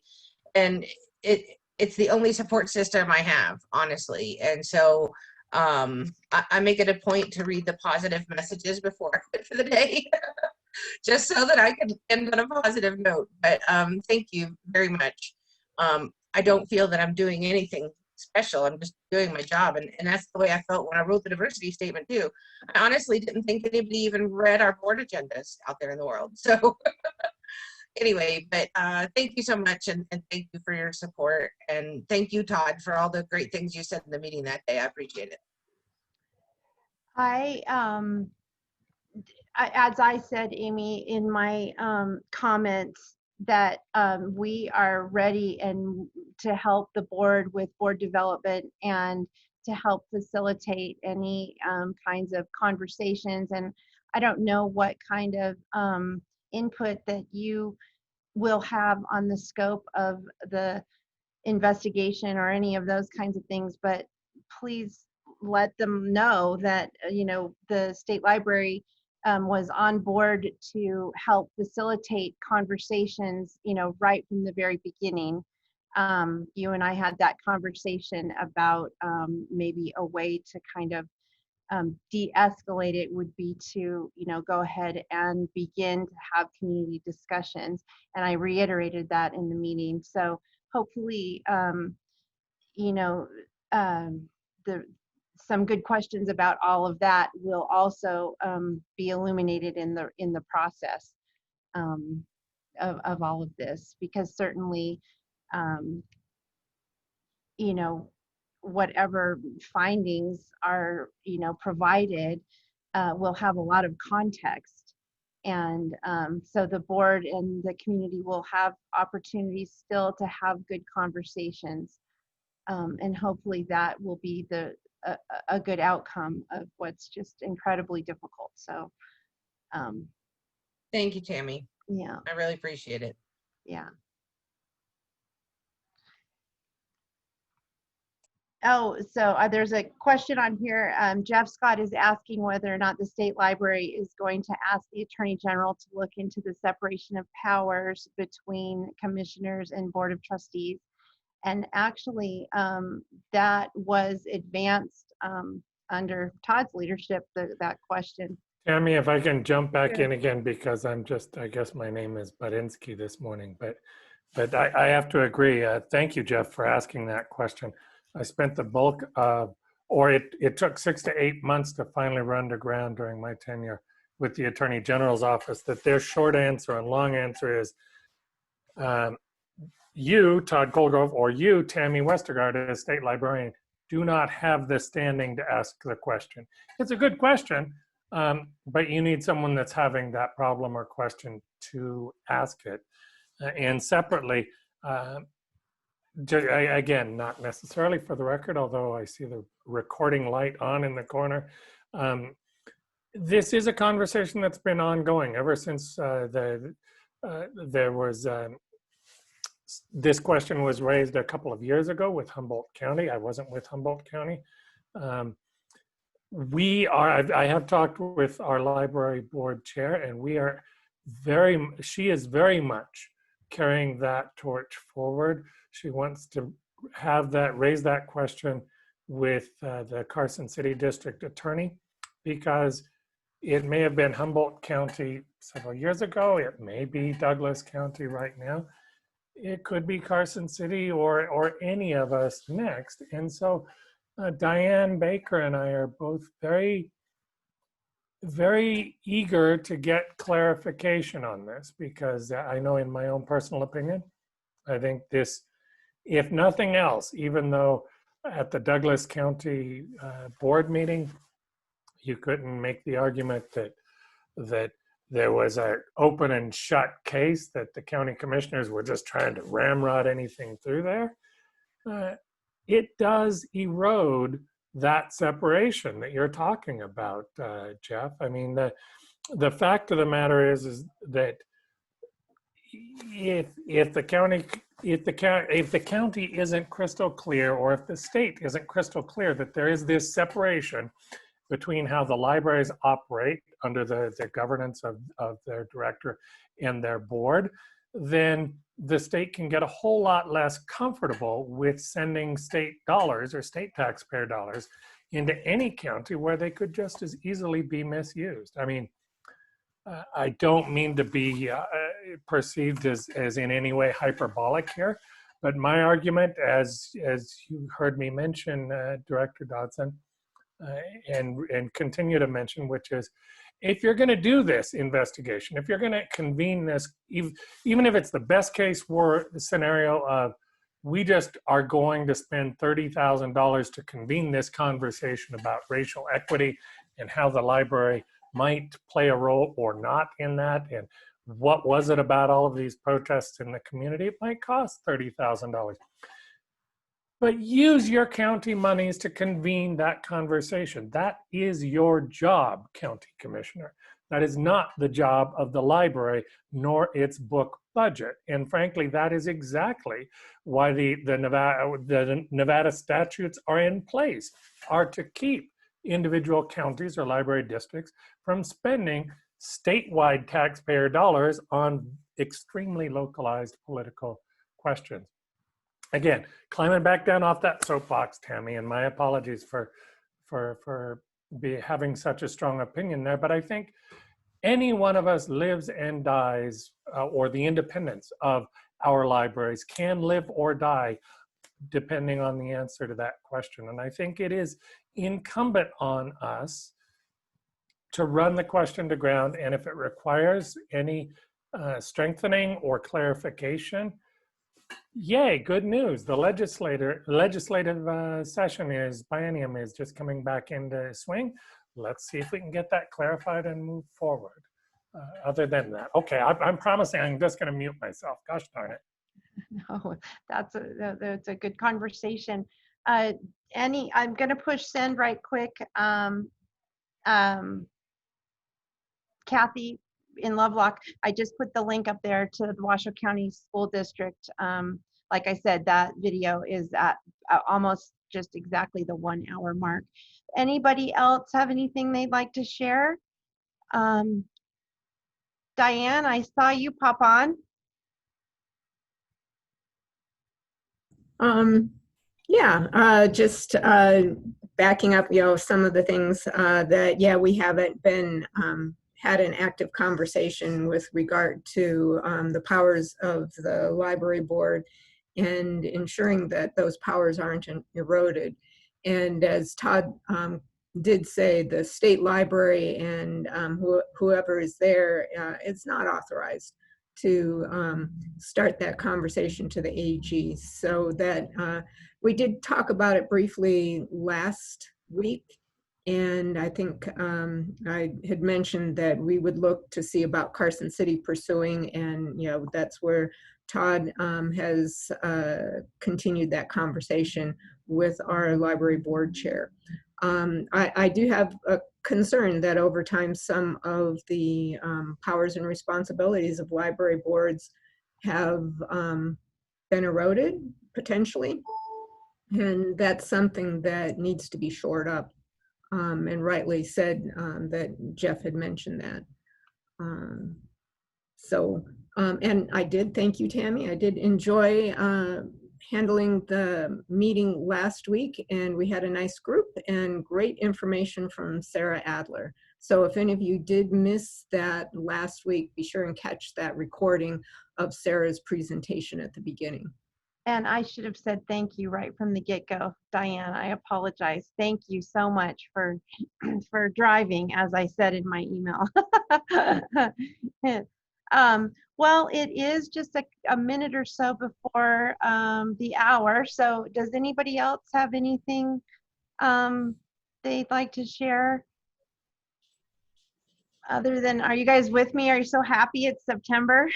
and it's the only support system I have, honestly. And so I make it a point to read the positive messages before I quit for the day, just so that I can end on a positive note. But thank you very much. I don't feel that I'm doing anything special. I'm just doing my job. And that's the way I felt when I wrote the diversity statement too. I honestly didn't think anybody even read our board agendas out there in the world. So anyway, but thank you so much, and thank you for your support. And thank you, Todd, for all the great things you said in the meeting that day. I appreciate it. As I said, Amy, in my comments, that we are ready and to help the board with board development and to help facilitate any kinds of conversations. And I don't know what kind of input that you will have on the scope of the investigation or any of those kinds of things, but please let them know that the state library was on board to help facilitate conversations right from the very beginning. You and I had that conversation about maybe a way to kind of de-escalate it would be to go ahead and begin to have community discussions, and I reiterated that in the meeting. So hopefully some good questions about all of that will also be illuminated in the process of all of this, because certainly whatever findings are provided will have a lot of context, and so the board and the community will have opportunities still to have good conversations, and hopefully that will be a good outcome of what's just incredibly difficult. So Thank you, Tammy. yeah, I really appreciate it. yeah. Oh, so there's a question on here. Jeff Scott is asking whether or not the state library is going to ask the Attorney General to look into the separation of powers between commissioners and board of trustees. And actually, that was advanced under Todd's leadership, that question. Tammy, if I can jump back in again, because I guess my name is Badinsky this morning, but I have to agree. Thank you, Jeff, for asking that question. I spent the bulk of, or it took 6 to 8 months to finally run to ground during my tenure with the Attorney General's office, that their short answer and long answer is, you, Todd Colgrove, or you, Tammy Westergaard, as state librarian, do not have the standing to ask the question. It's a good question, but you need someone that's having that problem or question to ask it. And separately, again, not necessarily for the record, although I see the recording light on in the corner. This is a conversation that's been ongoing ever since there was, this question was raised a couple of years ago with Humboldt County. I wasn't with Humboldt County. I have talked with our library board chair, and she is very much carrying that torch forward. She wants to raise that question with the Carson City District Attorney, because it may have been Humboldt County several years ago. It may be Douglas County right now. It could be Carson City or any of us next. And so Diane Baker and I are both very, very eager to get clarification on this, because I know, in my own personal opinion, I think this, if nothing else, even though at the Douglas County board meeting, you couldn't make the argument that there was an open and shut case, that the county commissioners were just trying to ramrod anything through there. It does erode that separation that you're talking about, Jeff. I mean, the fact of the matter is that if the county isn't crystal clear, or if the state isn't crystal clear that there is this separation between how the libraries operate under the governance of their director and their board, then the state can get a whole lot less comfortable with sending state dollars or state taxpayer dollars into any county where they could just as easily be misused. I mean, I don't mean to be perceived as in any way hyperbolic here, but my argument, as you heard me mention, Director Dodson, and continue to mention, which is, if you're going to do this investigation, if you're going to convene this, even if it's the best case scenario of we just are going to spend $30,000 to convene this conversation about racial equity and how the library might play a role or not in that, and what was it about all of these protests in the community, it might cost $30,000. But use your county monies to convene that conversation. That is your job, county commissioner. That is not the job of the library, nor its book budget. And frankly, that is exactly why the Nevada statutes are in place, are to keep individual counties or library districts from spending statewide taxpayer dollars on extremely localized political questions. Again, climbing back down off that soapbox, Tammy, and my apologies for having such a strong opinion there, but I think any one of us lives and dies, or the independence of our libraries can live or die depending on the answer to that question. And I think it is incumbent on us to run the question to ground, and if it requires any strengthening or clarification, yay, good news. The legislative session biennium is just coming back into swing. Let's see if we can get that clarified and move forward. Other than that, okay, I'm promising I'm just going to mute myself. Gosh darn it. No, that's a good conversation. I'm going to push send right quick. Kathy in Lovelock, I just put the link up there to the Washoe County School District. Like I said, that video is at almost just exactly the 1 hour mark. Anybody else have anything they'd like to share? Diane, I saw you pop on. Yeah, just backing up, some of the things that, we haven't been had an active conversation with regard to the powers of the library board and ensuring that those powers aren't eroded. And as Todd did say, the state library and whoever is there, it's not authorized to start that conversation to the AG. So that we did talk about it briefly last week. And I think I had mentioned that we would look to see about Carson City pursuing, and that's where Todd has continued that conversation with our library board chair. I do have a concern that over time some of the powers and responsibilities of library boards have been eroded potentially, and that's something that needs to be shored up. And rightly said that Jeff had mentioned that. And I did, thank you, Tammy. I did enjoy handling the meeting last week, and we had a nice group and great information from Sarah Adler. So if any of you did miss that last week, be sure and catch that recording of Sarah's presentation at the beginning. And I should have said thank you right from the get-go, Diane. I apologize. Thank you so much for driving, as I said in my email. Well, it is just a minute or so before the hour. So does anybody else have anything they'd like to share? Other than, are you guys with me? Are you so happy it's September?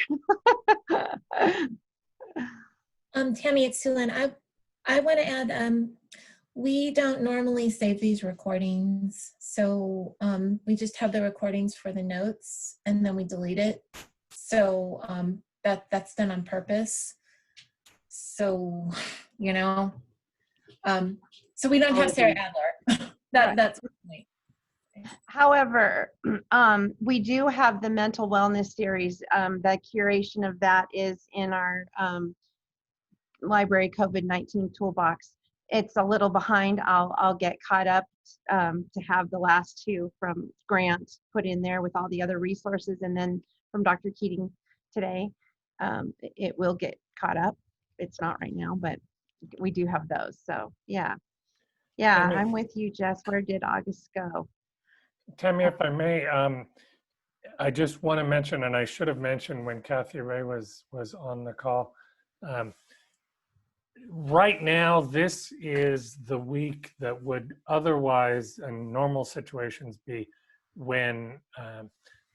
Tammy, it's Sulan. I want to add, we don't normally save these recordings. So we just have the recordings for the notes and then we delete it. So that's done on purpose. So, so we don't have Sarah Adler. That's me. However, we do have the mental wellness series. The curation of that is in our library COVID-19 toolbox. it's a little behind. I'll get caught up to have the last two from Grant put in there with all the other resources, and then from Dr. Keating today. It will get caught up. It's not right now, but we do have those. So yeah, Tammy, I'm with you, Jess. Where did August go? Tammy, if I may, I just want to mention, and I should have mentioned when Kathy Ray was on the call. Right now, this is the week that would otherwise, in normal situations, be when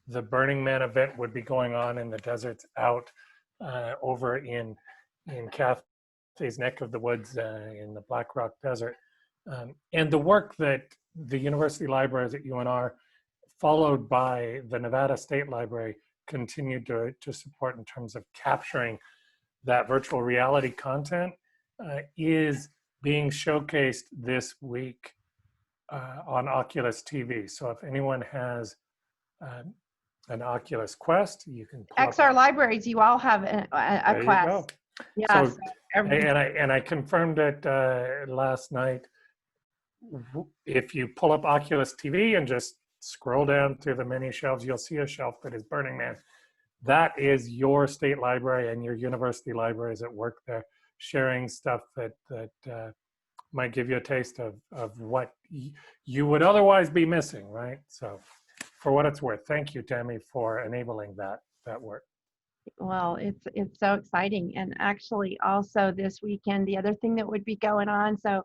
the Burning Man event would be going on in the deserts out over in Kathy's neck of the woods in the Black Rock Desert. And the work that the university libraries at UNR, followed by the Nevada State Library, continue to support in terms of capturing that virtual reality content is being showcased this week on Oculus TV. So if anyone has an Oculus Quest, you can pull XR Libraries, you all have a there Quest. you go. Yeah. So, and I confirmed it last night. If you pull up Oculus TV and just scroll down through the many shelves, you'll see a shelf that is Burning Man. That is your state library and your university libraries at work there, sharing stuff that might give you a taste of what you would otherwise be missing, right? So for what it's worth, thank you, Tammy, for enabling that work. Well, it's so exciting. And actually also this weekend, the other thing that would be going on, so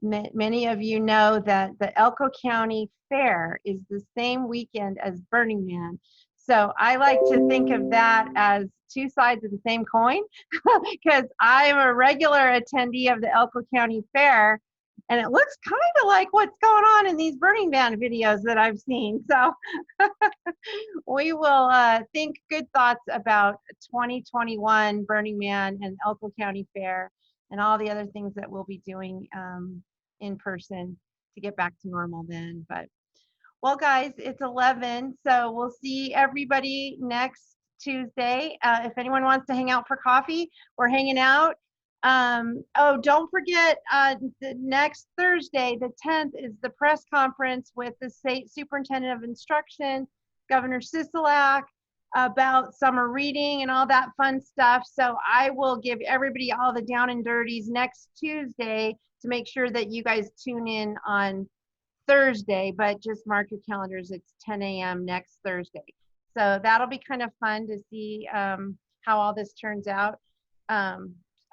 many of you know that the Elko County Fair is the same weekend as Burning Man. So I like to think of that as two sides of the same coin, because I am a regular attendee of the Elko County Fair, and it looks kind of like what's going on in these Burning Man videos that I've seen. So we will think good thoughts about 2021 Burning Man and Elko County Fair and all the other things that we'll be doing in person to get back to normal then. But well, guys, it's 11, so we'll see everybody next Tuesday. If anyone wants to hang out for coffee, we're hanging out. Oh, don't forget, the next Thursday, the 10th, is the press conference with the State Superintendent of Instruction, Governor Sisolak, about summer reading and all that fun stuff. So I will give everybody all the down and dirties next Tuesday to make sure that you guys tune in on Thursday, but just mark your calendars. It's 10 a.m. next Thursday. So that'll be kind of fun to see how all this turns out.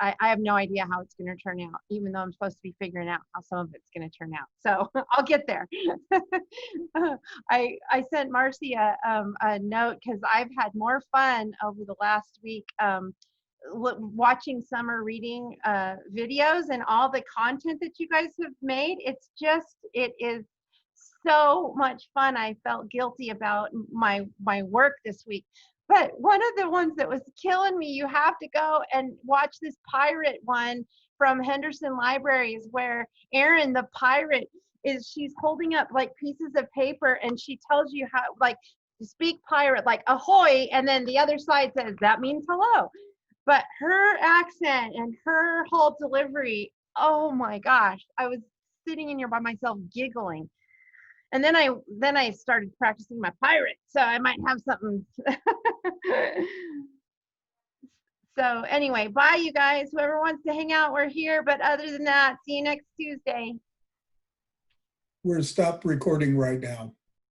I have no idea how it's going to turn out, even though I'm supposed to be figuring out how some of it's going to turn out. So I'll get there. I sent Marcy a note because I've had more fun over the last week watching summer reading videos and all the content that you guys have made. It is so much fun. I felt guilty about my work this week. But one of the ones that was killing me, you have to go and watch this pirate one from Henderson Libraries, where Erin, the pirate, she's holding up like pieces of paper and she tells you how, like, to speak pirate, like ahoy, and then the other side says that means hello. But her accent and her whole delivery, oh my gosh, I was sitting in here by myself giggling. And then I started practicing my pirate, so I might have something. So anyway, bye you guys. Whoever wants to hang out, we're here. But other than that, see you next Tuesday. We're stop recording right now.